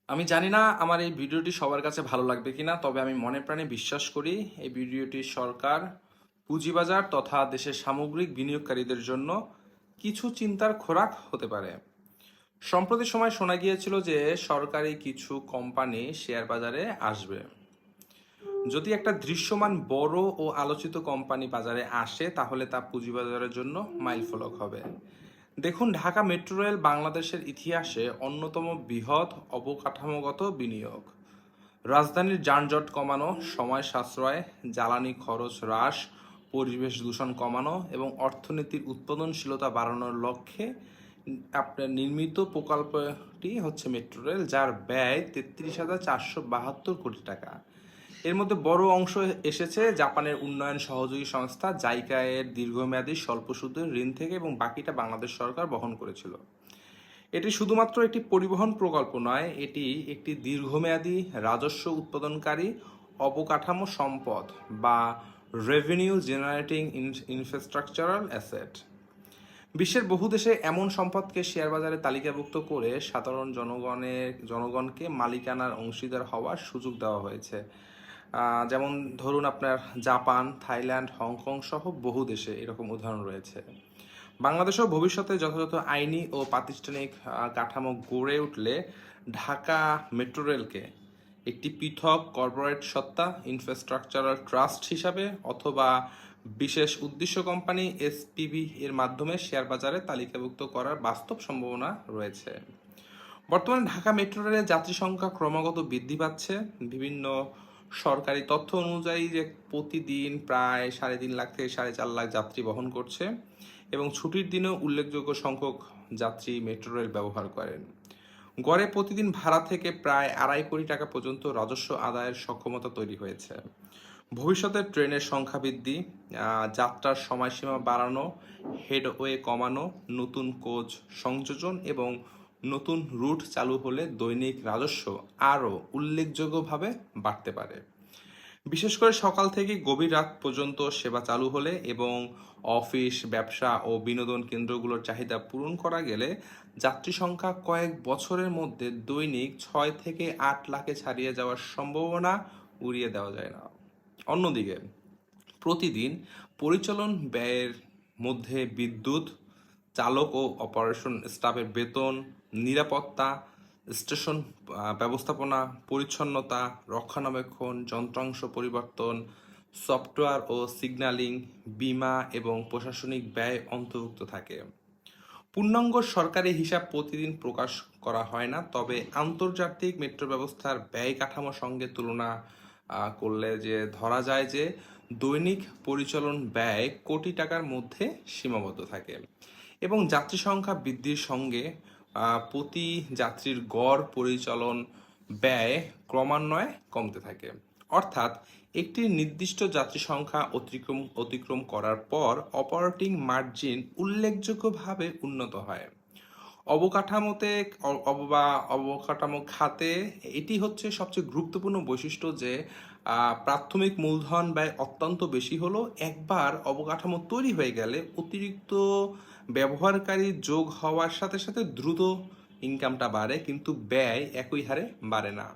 আমি জানি না আমার এই ভিডিওটি সবার কাছে ভালো লাগবে কিনা, তবে আমি মনে প্রাণে বিশ্বাস করি এই ভিডিওটি সরকার, পুঁজিবাজার তথা দেশের সামগ্রিক বিনিয়োগকারীদের জন্য কিছু চিন্তার খোরাক হতে পারে। সম্প্রতি সময় শোনা গিয়েছিল যে সরকারি কিছু কোম্পানি শেয়ার বাজারে আসবে। যদি একটা দৃশ্যমান বড় ও আলোচিত কোম্পানি বাজারে আসে তাহলে তা পুঁজিবাজারের জন্য মাইলফলক হবে। দেখুন, ঢাকা মেট্রো রেল বাংলাদেশের ইতিহাসে অন্যতম বৃহৎ অবকাঠামোগত বিনিয়োগ। রাজধানীর যানজট কমানো, সময় সাশ্রয়, জ্বালানি খরচ হ্রাস, পরিবেশ দূষণ কমানো এবং অর্থনীতির উৎপাদনশীলতা বাড়ানোর লক্ষ্যে আপনার নির্মিত প্রকল্পটি হচ্ছে মেট্রো রেল, যার ব্যয় 33,472 কোটি টাকা। এর মধ্যে বড় অংশ এসেছে জাপানের উন্নয়ন সহযোগী সংস্থা জাইকা এর দীর্ঘমেয়াদী স্বল্প সুদের ঋণ থেকে এবং বাকিটা বাংলাদেশ সরকার বহন করেছিল। এটি শুধুমাত্র একটি পরিবহন প্রকল্প নয়, এটি একটি দীর্ঘমেয়াদী রাজস্ব উৎপাদনকারী অবকাঠামো সম্পদ বা রেভিনিউ জেনারেটিং ইনফ্রাস্ট্রাকচারাল অ্যাসেট। বিশ্বের বহু দেশে এমন সম্পদকে শেয়ার বাজারে তালিকাভুক্ত করে সাধারণ জনগণকে মালিকানার অংশীদার হওয়ার সুযোগ দেওয়া হয়েছে। যেমন ধরুন আপনার জাপান, থাইল্যান্ড, হংকং সহ বহু দেশে এরকম উদাহরণ রয়েছে। বাংলাদেশেও ভবিষ্যতে যথাযথ আইনি ও প্রাতিষ্ঠানিক কাঠামো গড়ে উঠলে ঢাকা মেট্রো রেলকে একটি পৃথক কর্পোরেট সত্তা, ইনফ্রাস্ট্রাকচারাল ট্রাস্ট হিসাবে অথবা বিশেষ উদ্দেশ্য কোম্পানি এসপিভি এর মাধ্যমে শেয়ার বাজারে তালিকাভুক্ত করার বাস্তব সম্ভাবনা রয়েছে। বর্তমানে ঢাকা মেট্রো রেলের যাত্রী সংখ্যা ক্রমাগত বৃদ্ধি পাচ্ছে। বিভিন্ন সরকারি তথ্য অনুযায়ী যে প্রতিদিন প্রায় 3.5 লাখ থেকে 4.5 লাখ যাত্রী বহন করছে এবং ছুটির দিনেও উল্লেখযোগ্য সংখ্যক যাত্রী মেট্রো রেল ব্যবহার করেন। গড়ে প্রতিদিন ভাড়া থেকে প্রায় 2.5 কোটি টাকা পর্যন্ত রাজস্ব আদায়ের সক্ষমতা তৈরি হয়েছে। ভবিষ্যতে ট্রেনের সংখ্যা বৃদ্ধি, যাত্রার সময়সীমা বাড়ানো, হেডওয়ে কমানো, নতুন কোচ সংযোজন এবং নতুন রুট চালু হলে দৈনিক রাজস্ব আরও উল্লেখযোগ্যভাবে বাড়তে পারে। বিশেষ করে সকাল থেকে গভীর রাত পর্যন্ত সেবা চালু হলে এবং অফিস, ব্যবসা ও বিনোদন কেন্দ্রগুলোর চাহিদা পূরণ করা গেলে যাত্রী সংখ্যা কয়েক বছরের মধ্যে দৈনিক 6 থেকে 8 লাখে ছাড়িয়ে যাওয়ার সম্ভাবনা উড়িয়ে দেওয়া যায় না। অন্যদিকে প্রতিদিন পরিচালন ব্যয়ের মধ্যে বিদ্যুৎ, চালক ও অপারেশন স্টাফের বেতন, নিরাপত্তা, স্টেশন ব্যবস্থাপনা, পরিচ্ছন্নতা, রক্ষণাবেক্ষণ, যন্ত্রাংশ পরিবর্তন, সফটওয়্যার ও সিগন্যালিং, বীমা এবং প্রশাসনিক ব্যয় অন্তর্ভুক্ত থাকে। পূর্ণাঙ্গ সরকারি হিসাব প্রতিদিন প্রকাশ করা হয় না, তবে আন্তর্জাতিক মেট্রো ব্যবস্থার ব্যয় কাঠামোর সঙ্গে তুলনা করলে যে ধরা যায় যে দৈনিক পরিচালন ব্যয় কোটি টাকার মধ্যে সীমাবদ্ধ থাকে এবং যাত্রী সংখ্যা বৃদ্ধির সঙ্গে প্রতি যাত্রীর গড় পরিচালন ব্যয় ক্রমান্বয়ে কমতে থাকে। অর্থাৎ একটি নির্দিষ্ট যাত্রী সংখ্যা অতিক্রম করার পর অপারেটিং মার্জিন উল্লেখযোগ্যভাবে উন্নত হয়। অবকাঠামোতে বা অবকাঠামো খাতে এটি হচ্ছে সবচেয়ে গুরুত্বপূর্ণ বৈশিষ্ট্য যে প্রাথমিক মূলধন ব্যয় অত্যন্ত বেশি হলো, একবার অবকাঠামো তৈরি হয়ে গেলে অতিরিক্ত ব্যবহারকারী যোগ হওয়ার সাথে সাথে দ্রুত ইনকামটা বাড়ে, কিন্তু ব্যয় একই হারে বাড়ে না।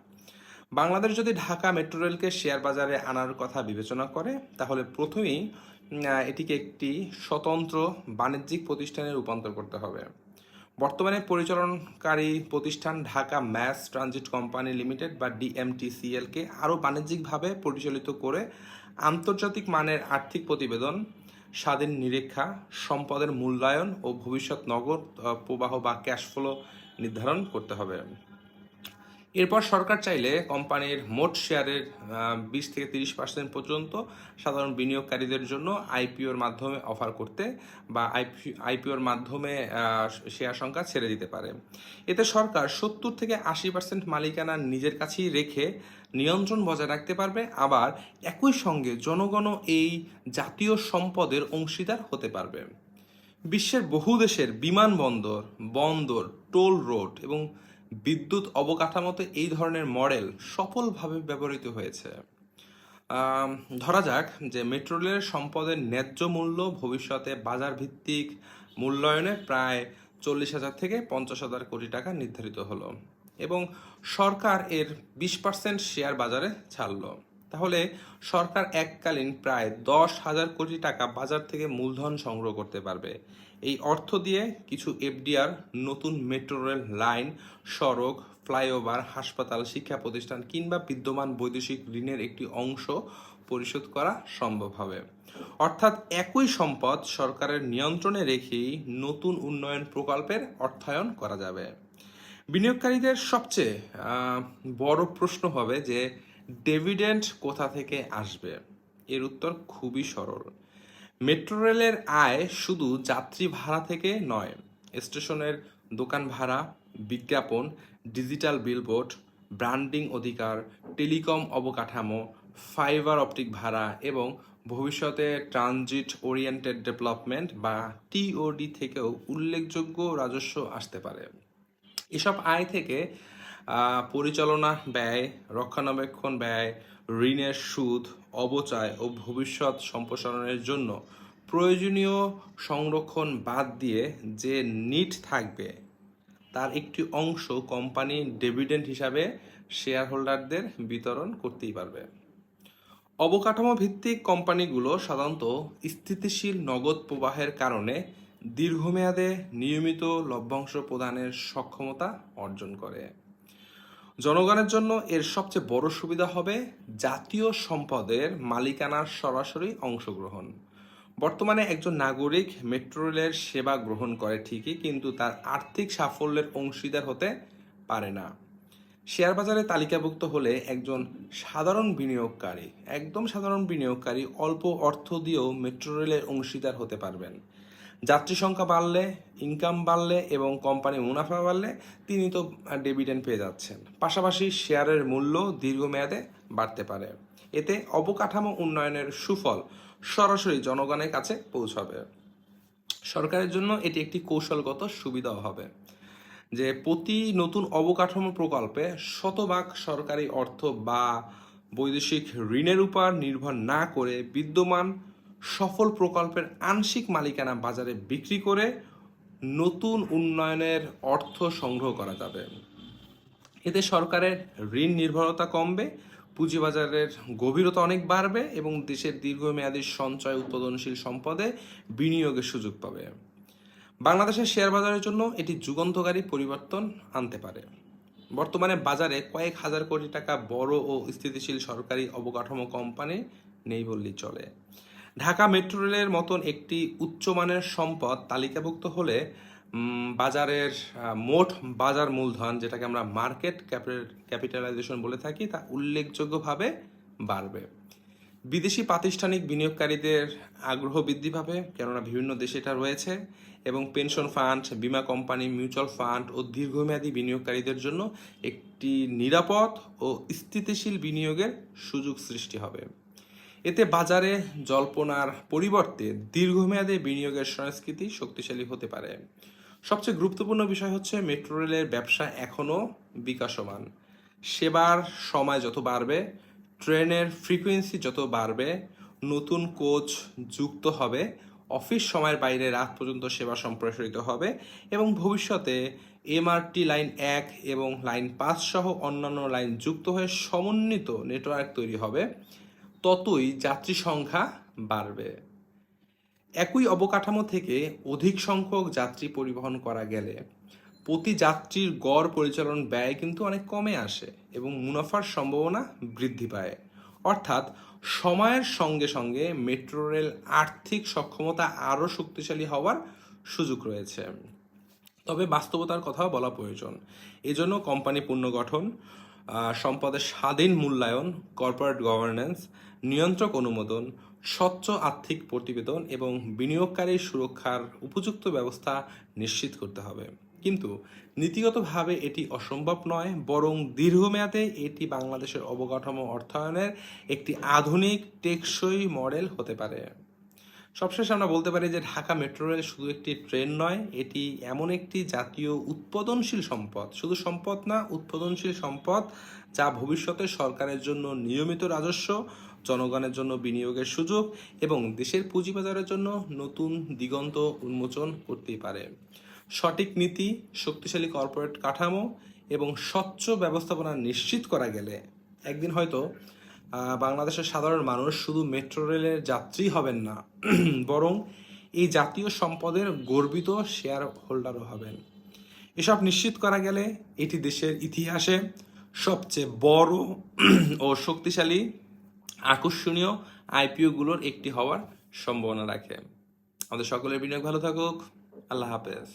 বাংলাদেশ যদি ঢাকা মেট্রো রেলকে শেয়ার বাজারে আনার কথা বিবেচনা করে তাহলে প্রথমেই এটিকে একটি স্বতন্ত্র বাণিজ্যিক প্রতিষ্ঠানে রূপান্তর করতে হবে। বর্তমানে পরিচালনকারী প্রতিষ্ঠান Dhaka mass transit company limited বা ডিএমটিসিএলকে আরও বাণিজ্যিকভাবে পরিচালিত করে আন্তর্জাতিক মানের আর্থিক প্রতিবেদন, স্বাধীন নিরীক্ষা, সম্পদের মূল্যায়ন ও ভবিষ্যৎ নগদ প্রবাহ বা ক্যাশ ফ্লো নির্ধারণ করতে হবে। এরপর সরকার চাইলে কোম্পানির মোট শেয়ারের 20 থেকে 30% পর্যন্ত সাধারণ বিনিয়োগকারীদের জন্য আইপিওর মাধ্যমে অফার করতে বা আইপিওর মাধ্যমে শেয়ার সংখ্যা ছেড়ে দিতে পারে। এতে সরকার 70 থেকে 80% মালিকানা নিজের কাছেই রেখে নিয়ন্ত্রণ বজায় রাখতে পারবে, আবার একই সঙ্গে জনগণও এই জাতীয় সম্পদের অংশীদার হতে পারবে। বিশ্বের বহু দেশের বিমানবন্দর, বন্দর, টোল রোড এবং বিদ্যুৎ অবকাঠামোতে এই ধরনের মডেল সফলভাবে ব্যবহৃত হয়েছে। ধরা যাক যে মেট্রো রেলের সম্পদের ন্যায্য মূল্য ভবিষ্যতে বাজার ভিত্তিক মূল্যায়নে প্রায় 40,000 থেকে 50,000 কোটি টাকা নির্ধারিত হলো। এবং সরকার এর 20% শেয়ার বাজারে ছাড়লো। তাহলে সরকার এককালীন প্রায় 10,000 কোটি টাকা বাজার থেকে মূলধন সংগ্রহ করতে পারবে। এই অর্থ দিয়ে কিছু এফডিআর, নতুন মেট্রো রেল লাইন, সড়ক, ফ্লাইওভার, হাসপাতাল, শিক্ষা প্রতিষ্ঠান কিংবা বিদ্যমান বৈদেশিক ঋণের একটি অংশ পরিশোধ করা সম্ভব হবে। অর্থাৎ একই সম্পদ সরকারের নিয়ন্ত্রণে রেখেই নতুন উন্নয়ন প্রকল্পের অর্থায়ন করা যাবে। বিনিয়োগকারীদের সবচেয়ে বড় প্রশ্ন হবে যে ডিভিডেন্ড কোথা থেকে আসবে। এর উত্তর খুবই সরল। মেট্রো রেলের আয় শুধু যাত্রী ভাড়া থেকে নয়, স্টেশনের দোকান ভাড়া, বিজ্ঞাপন, ডিজিটাল বিলবোর্ড, ব্র্যান্ডিং অধিকার, টেলিকম অবকাঠামো, ফাইবার অপটিক ভাড়া এবং ভবিষ্যতে ট্রানজিট ওরিয়েন্টেড ডেভেলপমেন্ট বা টিওডি থেকেও উল্লেখযোগ্য রাজস্ব আসতে পারে। এসব আয় থেকে পরিচালনা ব্যয়, রক্ষণাবেক্ষণ ব্যয়, ঋণের সুদ, অবচয় ও ভবিষ্যৎ সম্প্রসারণের জন্য প্রয়োজনীয় সংরক্ষণ বাদ দিয়ে যে নিট থাকবে তার একটি অংশ কোম্পানি ডিভিডেন্ড হিসাবে শেয়ার হোল্ডারদের বিতরণ করতেই পারবে। অবকাঠামো ভিত্তিক কোম্পানিগুলো সাধারণত স্থিতিশীল নগদ প্রবাহের কারণে দীর্ঘমেয়াদে নিয়মিত লভ্যাংশ প্রদানের সক্ষমতা অর্জন করে। জনগণের জন্য এর সবচেয়ে বড় সুবিধা হবে জাতীয় সম্পদের মালিকানার সরাসরি অংশগ্রহণ। বর্তমানে একজন নাগরিক মেট্রো রেলের সেবা গ্রহণ করে ঠিকই, কিন্তু তার আর্থিক সাফল্যের অংশীদার হতে পারে না। শেয়ার বাজারে তালিকাভুক্ত হলে একজন সাধারণ বিনিয়োগকারী, একদম সাধারণ বিনিয়োগকারী অল্প অর্থ দিয়েও মেট্রো রেলের অংশীদার হতে পারবেন। যাত্রী সংখ্যা বাড়লে, ইনকাম বাড়লে এবং কোম্পানি মুনাফা বাড়লে তিনি তো ডিভিডেন্ড পেয়ে যাচ্ছেন। পাশাপাশি শেয়ারের মূল্য দীর্ঘমেয়াদে বাড়তে পারে। এতে অবকাঠামো উন্নয়নের সুফল সরাসরি জনগণের কাছে পৌঁছাবে। সরকারের জন্য এটি একটি কৌশলগত সুবিধাও হবে যে প্রতি নতুন অবকাঠামো প্রকল্পে শতভাগ সরকারি অর্থ বা বৈদেশিক ঋণের উপর নির্ভর না করে বিদ্যমান সফল প্রকল্পের আংশিক মালিকানা বাজারে বিক্রি করে নতুন উন্নয়নের অর্থ সংগ্রহ করা যাবে। এতে সরকারের ঋণ নির্ভরতা কমবে, পুঁজিবাজারের গভীরতা অনেক বাড়বে এবং দেশের দীর্ঘমেয়াদী সঞ্চয় উৎপাদনশীল সম্পদে বিনিয়োগের সুযোগ পাবে। বাংলাদেশের শেয়ার বাজারের জন্য এটি যুগান্তকারী পরিবর্তন আনতে পারে। বর্তমানে বাজারে কয়েক হাজার কোটি টাকা বড় ও স্থিতিশীল সরকারি অবকাঠামো কোম্পানি নেই বললেই চলে। ঢাকা মেট্রো রেলের মতন একটি উচ্চমানের সম্পদ তালিকাভুক্ত হলে বাজারের মোট বাজার মূলধন, যেটাকে আমরা মার্কেট ক্যাপিটালাইজেশন বলে থাকি, তা উল্লেখযোগ্যভাবে বাড়বে। বিদেশি প্রাতিষ্ঠানিক বিনিয়োগকারীদের আগ্রহ বৃদ্ধি পাবে, কেননা বিভিন্ন দেশে এটা রয়েছে, এবং পেনশন ফান্ড, বীমা কোম্পানি, মিউচুয়াল ফান্ড ও দীর্ঘমেয়াদী বিনিয়োগকারীদের জন্য একটি নিরাপদ ও স্থিতিশীল বিনিয়োগের সুযোগ সৃষ্টি হবে। এতে বাজারে জল্পনার পরিবর্তে দীর্ঘমেয়াদে বিনিয়োগের সংস্কৃতি শক্তিশালী হতে পারে। সবচেয়ে গুরুত্বপূর্ণ বিষয় হচ্ছে মেট্রো রেলের ব্যবসা এখনও বিকাশমান। সেবার সময় যত বাড়বে, ট্রেনের ফ্রিকোয়েন্সি যত বাড়বে, নতুন কোচ যুক্ত হবে, অফিস সময়ের বাইরে রাত পর্যন্ত সেবা সম্প্রসারিত হবে এবং ভবিষ্যতে এমআরটি লাইন 1 এবং লাইন 5 সহ অন্যান্য লাইন যুক্ত হয়ে সমন্বিত নেটওয়ার্ক তৈরি হবে, ততই যাত্রী সংখ্যা বাড়বে। একই অবকাঠামো থেকে অধিক সংখ্যক যাত্রী পরিবহন করা গেলে প্রতি যাত্রীর গড় পরিচালন ব্যয় কিন্তু অনেক কমে আসে এবং মুনাফার সম্ভাবনা বৃদ্ধি পায়। অর্থাৎ সময়ের সঙ্গে সঙ্গে মেট্রো রেল আর্থিক সক্ষমতা আরও শক্তিশালী হওয়ার সুযোগ রয়েছে। তবে বাস্তবতার কথাও বলা প্রয়োজন। এজন্য কোম্পানি পুনর্গঠন, সম্পদের স্বাধীন মূল্যায়ন, কর্পোরেট গভর্নেন্স, নিয়ন্ত্রক অনুমোদন, স্বচ্ছ আর্থিক প্রতিবেদন এবং বিনিয়োগকারীর সুরক্ষার উপযুক্ত ব্যবস্থা নিশ্চিত করতে হবে। কিন্তু নীতিগতভাবে এটি অসম্ভব নয়, বরং দীর্ঘমেয়াদে এটি বাংলাদেশের অবকাঠামো অর্থায়নের একটি আধুনিক টেকসই মডেল হতে পারে। সবশেষে আমরা বলতে পারি যে ঢাকা মেট্রো রেল শুধু একটি ট্রেন নয়, এটি এমন একটি জাতীয় উৎপাদনশীল সম্পদ, শুধু সম্পদ না, উৎপাদনশীল সম্পদ, যা ভবিষ্যতে সরকারের জন্য নিয়মিত রাজস্ব, জনগণের জন্য বিনিয়োগের সুযোগ এবং দেশের পুঁজিবাজারের জন্য নতুন দিগন্ত উন্মোচন করতেই পারে। সঠিক নীতি, শক্তিশালী কর্পোরেট কাঠামো এবং স্বচ্ছ ব্যবস্থাপনা নিশ্চিত করা গেলে একদিন হয়তো বাংলাদেশের সাধারণ মানুষ শুধু মেট্রো রেলের যাত্রী হবেন না, বরং এই জাতীয় সম্পদের গর্বিত শেয়ার হোল্ডারও হবেন। এসব নিশ্চিত করা গেলে এটি দেশের ইতিহাসে সবচেয়ে বড় ও শক্তিশালী আকর্ষণীয় আইপিওগুলোর একটি হওয়ার সম্ভাবনা রাখে। আমাদের সকলের বিনিয়োগ ভালো থাকুক। আল্লাহ হাফেজ।